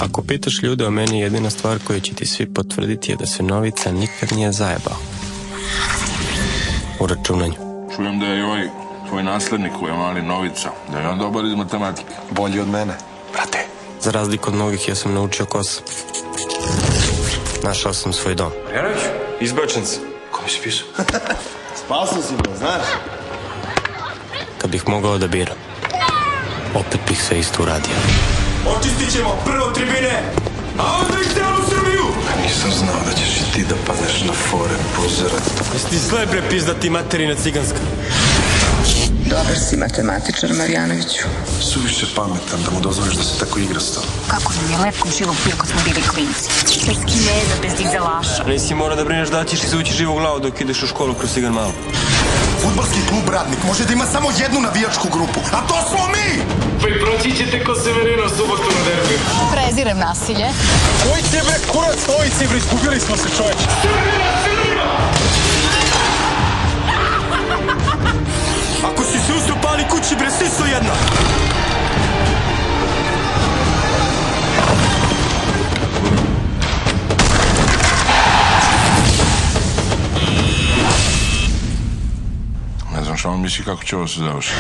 Ako pitaš ljude o meni, jedina stvar koju će ti svi potvrditi je da se Novica nikad nije zajebao. U računanju. Čujem da je i ovaj tvoj naslednik koji je mali Novica, da je on dobar iz matematike. Bolji od mene, brate. Za razliku od mnogih, ja sam naučio kosa. Našao sam svoj dom. Marjanović, izbačen sam. Kome si pisao? Spasao si me, znaš? Kad bih mogao da biram, opet bih sve isto uradio. Očistit ćemo prvo tribine, a onda ih celu Srbiju! Nisam znao da ćeš i ti da padneš na fore pozera. Jesi ti zle bre pizdati materina ciganska? Dobar si matematičar, Marjanoviću. Suviše pametan da mu dozvoliš da se tako igra s tobom. Kako nam je lepo živo bio kad smo bili klinci. Bez Kineza, bez dizelaša. Nisi mora da brineš da ćeš izvući živu glavu dok ideš u školu kroz Cigan Malo. Fudbalski klub Radnik može da ima samo jednu navijačku grupu, a to smo mi! Pa i proći ćete ko Severina u subotu na derbiju. Prezirem nasilje. Dvojice bre, kurac, dvojice bre, izgubili smo se, čoveč. Ako si se usro pali kući bre, svi su jedna. Ne znam šta on misli kako će ovo se završiti.